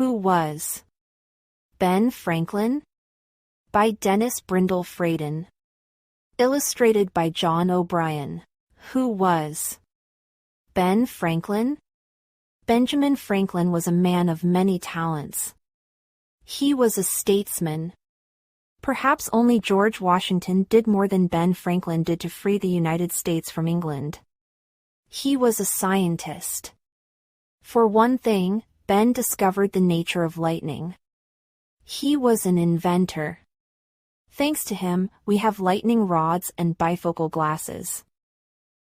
Who was Ben Franklin? By Dennis Brindell Fradin. Illustrated by John O'Brien. Who was Ben Franklin? Benjamin Franklin was a man of many talents. He was a statesman. Perhaps only George Washington did more than Ben Franklin did to free the United States from England. He was a scientist. For one thing, Ben discovered the nature of lightning. He was an inventor. Thanks to him, we have lightning rods and bifocal glasses.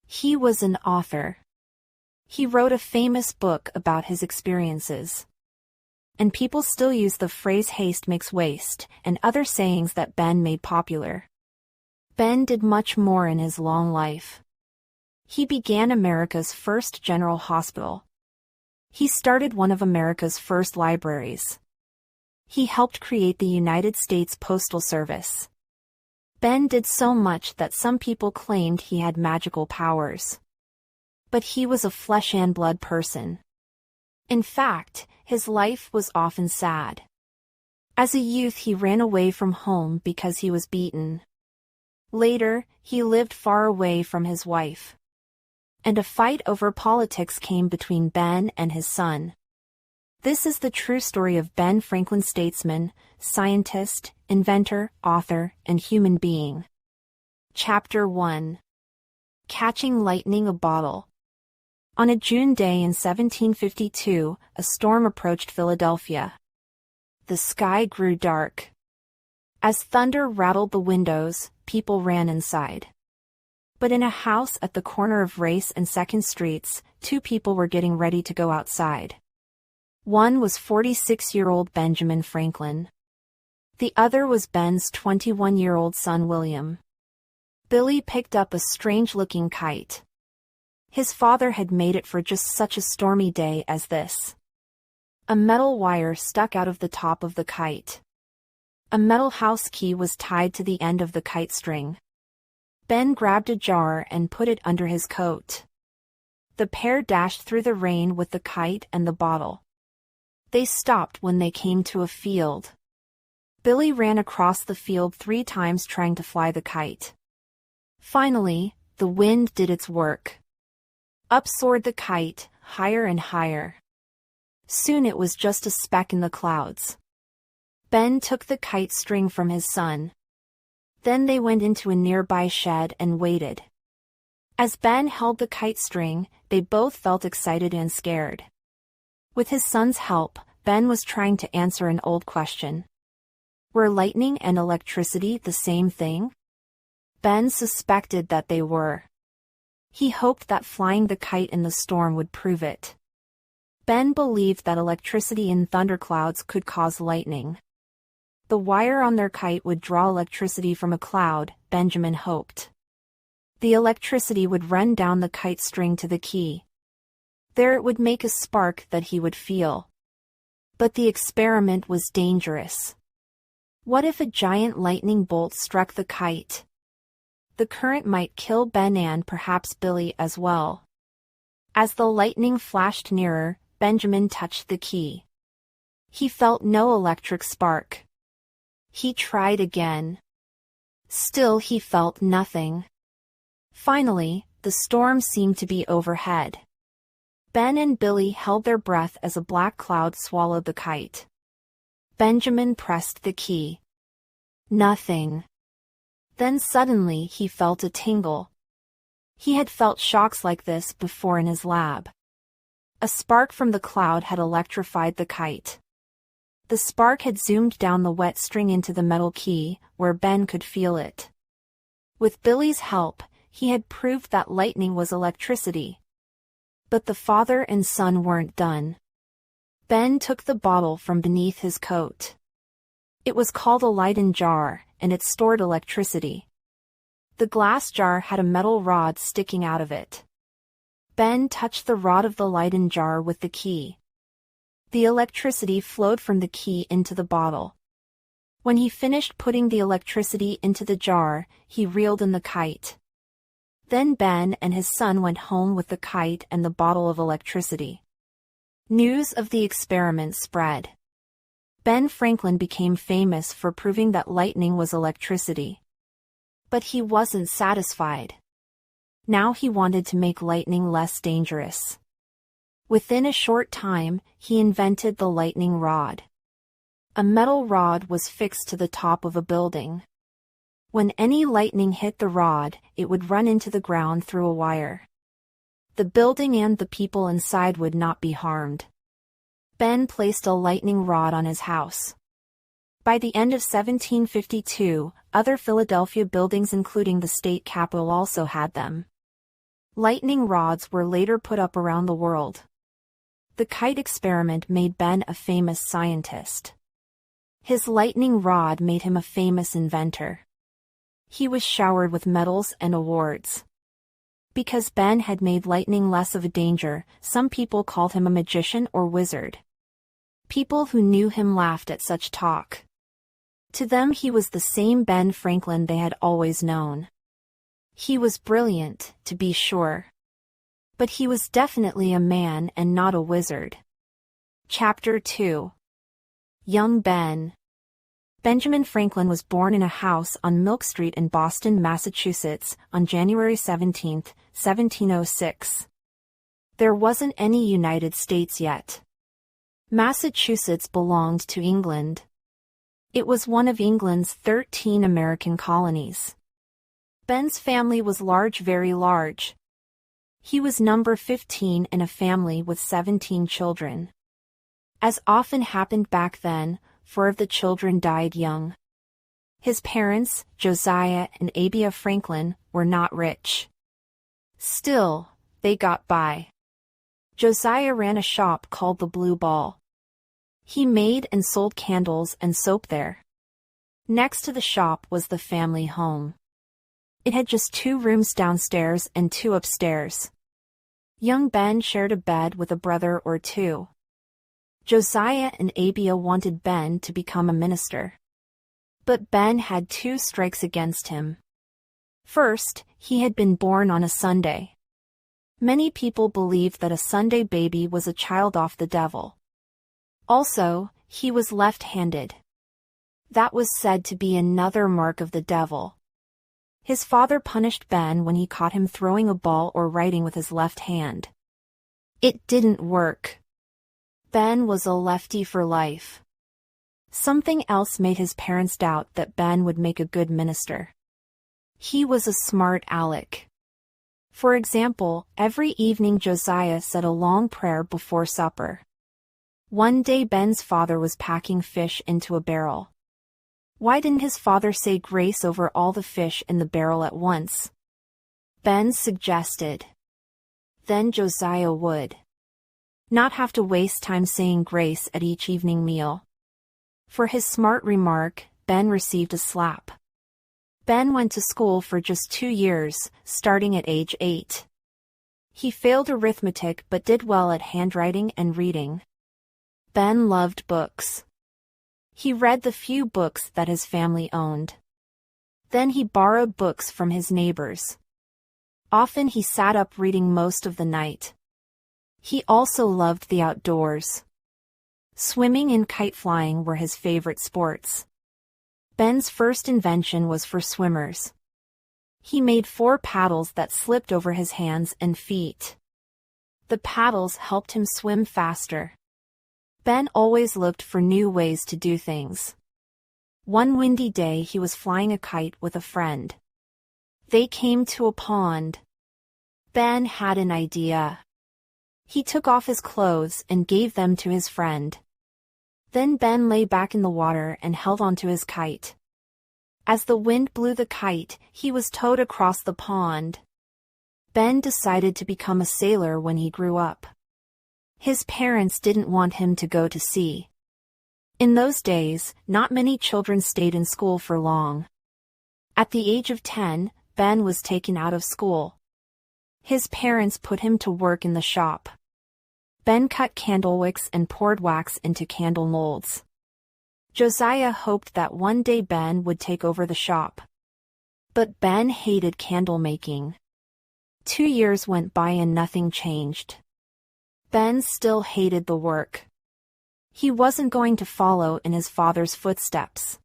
He was an author. He wrote a famous book about his experiences. And people still use the phrase haste makes waste and other sayings that Ben made popular. Ben did much more in his long life. He began America's first general hospital. He started one of America's first libraries. He helped create the United States Postal Service. Ben did so much that some people claimed he had magical powers. But he was a flesh and blood person. In fact, his life was often sad. As a youth, he ran away from home because he was beaten. Later, he lived far away from his wife. And a fight over politics came between Ben and his son. This is the true story of Ben Franklin, statesman, scientist, inventor, author, and human being. Chapter 1. Catching Lightning a Bottle. On a June day in 1752, a storm approached Philadelphia. The sky grew dark. As thunder rattled the windows, people ran inside. But in a house at the corner of Race and 2nd Streets, two people were getting ready to go outside. One was 46-year-old Benjamin Franklin. The other was Ben's 21-year-old son William. Billy picked up a strange-looking kite. His father had made it for just such a stormy day as this. A metal wire stuck out of the top of the kite. A metal house key was tied to the end of the kite string. Ben grabbed a jar and put it under his coat. The pair dashed through the rain with the kite and the bottle. They stopped when they came to a field. Billy ran across the field 3 times trying to fly the kite. Finally, the wind did its work. Up soared the kite, higher and higher. Soon it was just a speck in the clouds. Ben took the kite string from his son. Then they went into a nearby shed and waited. As Ben held the kite string, they both felt excited and scared. With his son's help, Ben was trying to answer an old question. Were lightning and electricity the same thing? Ben suspected that they were. He hoped that flying the kite in the storm would prove it. Ben believed that electricity in thunderclouds could cause lightning. The wire on their kite would draw electricity from a cloud, Benjamin hoped. The electricity would run down the kite string to the key. There it would make a spark that he would feel. But the experiment was dangerous. What if a giant lightning bolt struck the kite? The current might kill Ben and perhaps Billy as well. As the lightning flashed nearer, Benjamin touched the key. He felt no electric spark. He tried again. Still he felt nothing. Finally, the storm seemed to be overhead. Ben and Billy held their breath as a black cloud swallowed the kite. Benjamin pressed the key. Nothing. Then suddenly he felt a tingle. He had felt shocks like this before in his lab. A spark from the cloud had electrified the kite. The spark had zoomed down the wet string into the metal key, where Ben could feel it. With Billy's help, he had proved that lightning was electricity. But the father and son weren't done. Ben took the bottle from beneath his coat. It was called a Leyden jar, and it stored electricity. The glass jar had a metal rod sticking out of it. Ben touched the rod of the Leyden jar with the key. The electricity flowed from the key into the bottle. When he finished putting the electricity into the jar, he reeled in the kite. Then Ben and his son went home with the kite and the bottle of electricity. News of the experiment spread. Ben Franklin became famous for proving that lightning was electricity. But he wasn't satisfied. Now he wanted to make lightning less dangerous. Within a short time, he invented the lightning rod. A metal rod was fixed to the top of a building. When any lightning hit the rod, it would run into the ground through a wire. The building and the people inside would not be harmed. Ben placed a lightning rod on his house. By the end of 1752, other Philadelphia buildings including the state capitol also had them. Lightning rods were later put up around the world. The kite experiment made Ben a famous scientist. His lightning rod made him a famous inventor. He was showered with medals and awards. Because Ben had made lightning less of a danger, some people called him a magician or wizard. People who knew him laughed at such talk. To them he was the same Ben Franklin they had always known. He was brilliant, to be sure. But he was definitely a man and not a wizard. Chapter 2. Young Ben. Benjamin Franklin was born in a house on Milk Street in Boston, Massachusetts, on January 17, 1706. There wasn't any United States yet. Massachusetts belonged to England. It was one of England's 13 American colonies. Ben's family was large, very large. He was number 15 in a family with 17 children. As often happened back then, 4 of the children died young. His parents, Josiah and Abia Franklin, were not rich. Still, they got by. Josiah ran a shop called the Blue Ball. He made and sold candles and soap there. Next to the shop was the family home. It had just 2 rooms downstairs and 2 upstairs. Young Ben shared a bed with a brother or 2. Josiah and Abia wanted Ben to become a minister. But Ben had 2 strikes against him. First, he had been born on a Sunday. Many people believed that a Sunday baby was a child off the devil. Also, he was left-handed. That was said to be another mark of the devil. His father punished Ben when he caught him throwing a ball or writing with his left hand. It didn't work. Ben was a lefty for life. Something else made his parents doubt that Ben would make a good minister. He was a smart aleck. For example, every evening Josiah said a long prayer before supper. One day Ben's father was packing fish into a barrel. Why didn't his father say grace over all the fish in the barrel at once? Ben suggested. Then Josiah would not have to waste time saying grace at each evening meal. For his smart remark, Ben received a slap. Ben went to school for just 2 years, starting at age 8. He failed arithmetic but did well at handwriting and reading. Ben loved books. He read the few books that his family owned. Then he borrowed books from his neighbors. Often he sat up reading most of the night. He also loved the outdoors. Swimming and kite flying were his favorite sports. Ben's first invention was for swimmers. He made 4 paddles that slipped over his hands and feet. The paddles helped him swim faster. Ben always looked for new ways to do things. One windy day he was flying a kite with a friend. They came to a pond. Ben had an idea. He took off his clothes and gave them to his friend. Then Ben lay back in the water and held onto his kite. As the wind blew the kite, he was towed across the pond. Ben decided to become a sailor when he grew up. His parents didn't want him to go to sea. In those days, not many children stayed in school for long. At the age of 10, Ben was taken out of school. His parents put him to work in the shop. Ben cut candle wicks and poured wax into candle molds. Josiah hoped that one day Ben would take over the shop. But Ben hated candle making. 2 years went by and nothing changed. Ben still hated the work. He wasn't going to follow in his father's footsteps.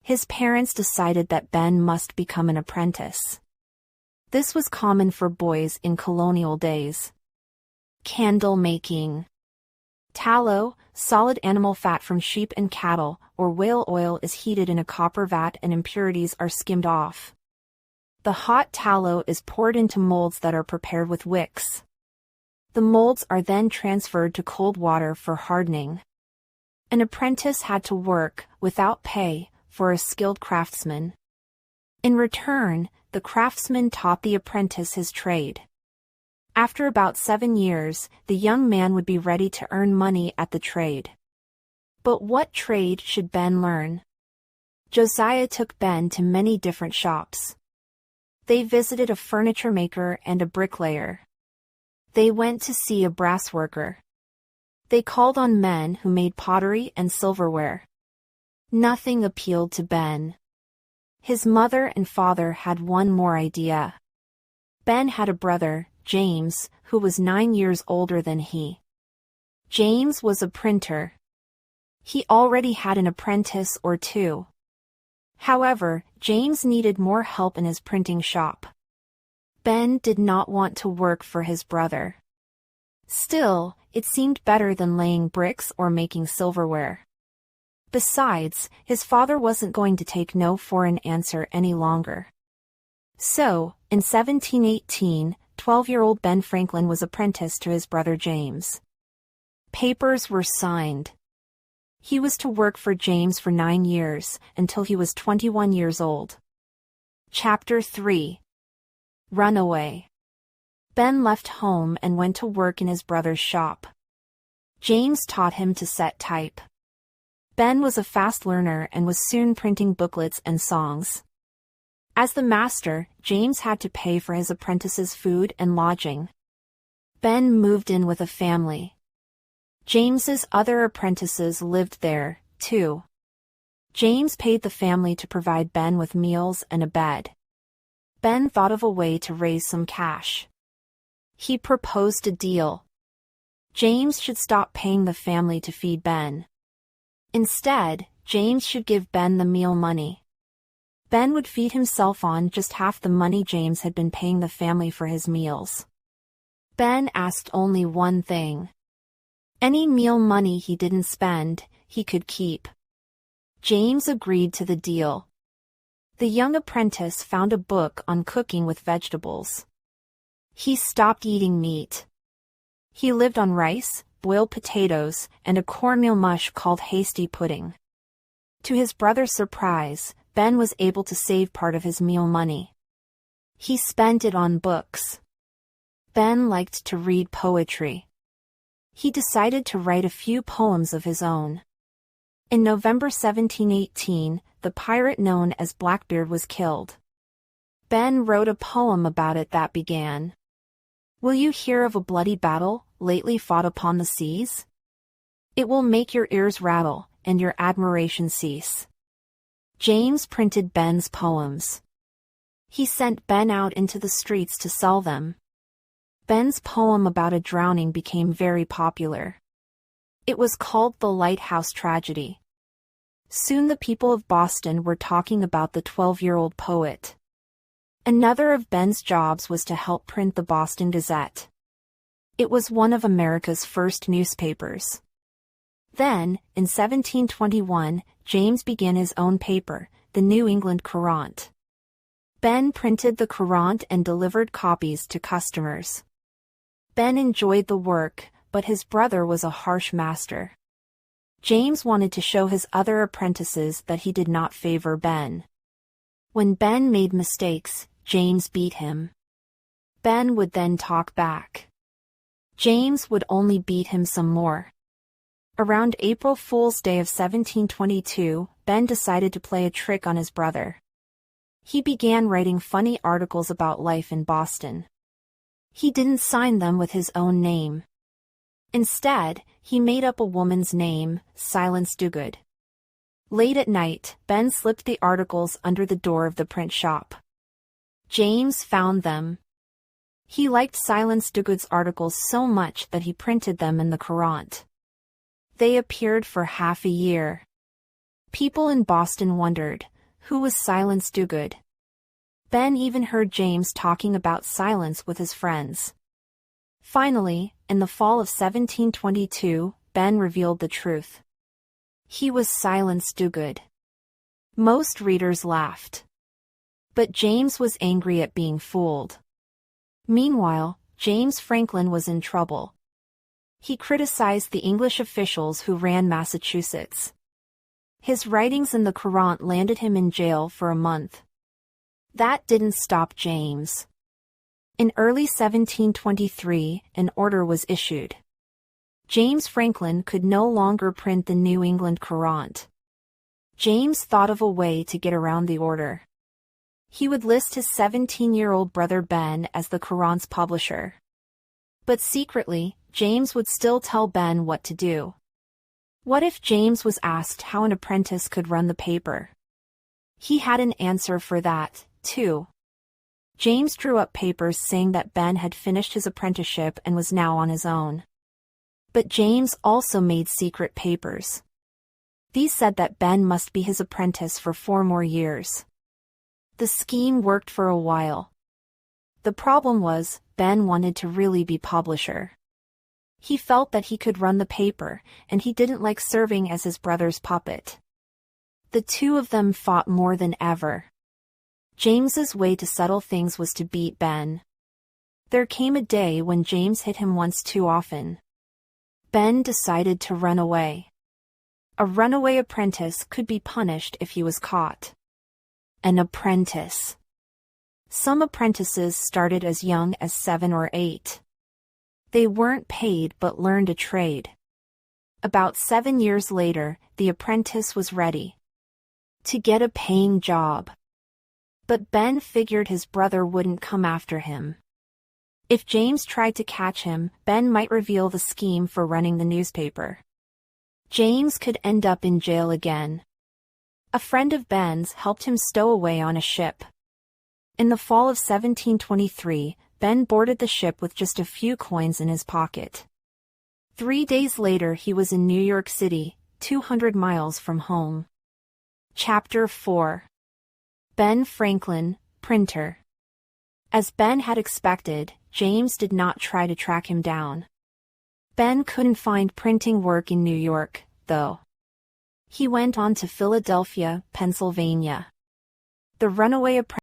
His parents decided that Ben must become an apprentice. This was common for boys in colonial days. Candle making. Tallow, solid animal fat from sheep and cattle, or whale oil is heated in a copper vat and impurities are skimmed off. The hot tallow is poured into molds that are prepared with wicks. The molds are then transferred to cold water for hardening. An apprentice had to work, without pay, for a skilled craftsman. In return, the craftsman taught the apprentice his trade. After about 7 years, the young man would be ready to earn money at the trade. But what trade should Ben learn? Josiah took Ben to many different shops. They visited a furniture maker and a bricklayer. They went to see a brass worker. They called on men who made pottery and silverware. Nothing appealed to Ben. His mother and father had one more idea. Ben had a brother, James, who was 9 years older than he. James was a printer. He already had an apprentice or two. However, James needed more help in his printing shop. Ben did not want to work for his brother. Still, it seemed better than laying bricks or making silverware. Besides, his father wasn't going to take no for an answer any longer. So, in 1718, 12-year-old Ben Franklin was apprenticed to his brother James. Papers were signed. He was to work for James for 9 years, until he was 21 years old. Chapter 3. Runaway. Ben left home and went to work in his brother's shop. James taught him to set type. Ben was a fast learner and was soon printing booklets and songs. As the master, James had to pay for his apprentice's food and lodging. Ben moved in with a family. James's other apprentices lived there, too. James paid the family to provide Ben with meals and a bed. Ben thought of a way to raise some cash. He proposed a deal. James should stop paying the family to feed Ben. Instead, James should give Ben the meal money. Ben would feed himself on just half the money James had been paying the family for his meals. Ben asked only one thing. Any meal money he didn't spend, he could keep. James agreed to the deal. The young apprentice found a book on cooking with vegetables. He stopped eating meat. He lived on rice, boiled potatoes, and a cornmeal mush called hasty pudding. To his brother's surprise, Ben was able to save part of his meal money. He spent it on books. Ben liked to read poetry. He decided to write a few poems of his own. In November 1718, the pirate known as Blackbeard was killed. Ben wrote a poem about it that began, "Will you hear of a bloody battle, lately fought upon the seas? It will make your ears rattle, and your admiration cease." James printed Ben's poems. He sent Ben out into the streets to sell them. Ben's poem about a drowning became very popular. It was called the Lighthouse Tragedy. Soon the people of Boston were talking about the 12-year-old poet. Another of Ben's jobs was to help print the Boston Gazette. It was one of America's first newspapers. Then, in 1721, James began his own paper, the New England Courant. Ben printed the Courant and delivered copies to customers. Ben enjoyed the work, but his brother was a harsh master. James wanted to show his other apprentices that he did not favor Ben. When Ben made mistakes, James beat him. Ben would then talk back. James would only beat him some more. Around April Fool's Day of 1722, Ben decided to play a trick on his brother. He began writing funny articles about life in Boston. He didn't sign them with his own name. Instead, he made up a woman's name, Silence Dogood. Late at night, Ben slipped the articles under the door of the print shop. James found them. He liked Silence Dogood's articles so much that he printed them in the Courant. They appeared for half a year. People in Boston wondered, who was Silence Dogood? Ben even heard James talking about silence with his friends. Finally, in the fall of 1722, Ben revealed the truth. He was Silence Dogood. Most readers laughed. But James was angry at being fooled. Meanwhile, James Franklin was in trouble. He criticized the English officials who ran Massachusetts. His writings in the Courant landed him in jail for a month. That didn't stop James. In early 1723, an order was issued. James Franklin could no longer print the New England Courant. James thought of a way to get around the order. He would list his 17-year-old brother Ben as the Courant's publisher. But secretly, James would still tell Ben what to do. What if James was asked how an apprentice could run the paper? He had an answer for that, too. James drew up papers saying that Ben had finished his apprenticeship and was now on his own. But James also made secret papers. These said that Ben must be his apprentice for 4 more years. The scheme worked for a while. The problem was, Ben wanted to really be publisher. He felt that he could run the paper, and he didn't like serving as his brother's puppet. The two of them fought more than ever. James's way to settle things was to beat Ben. There came a day when James hit him once too often. Ben decided to run away. A runaway apprentice could be punished if he was caught. An apprentice. Some apprentices started as young as 7 or 8. They weren't paid but learned a trade. About 7 years later, the apprentice was ready to get a paying job. But Ben figured his brother wouldn't come after him. If James tried to catch him, Ben might reveal the scheme for running the newspaper. James could end up in jail again. A friend of Ben's helped him stow away on a ship. In the fall of 1723, Ben boarded the ship with just a few coins in his pocket. 3 days later he was in New York City, 200 miles from home. Chapter 4. Ben Franklin, Printer. As Ben had expected, James did not try to track him down. Ben couldn't find printing work in New York, though. He went on to Philadelphia, Pennsylvania. The runaway apprentice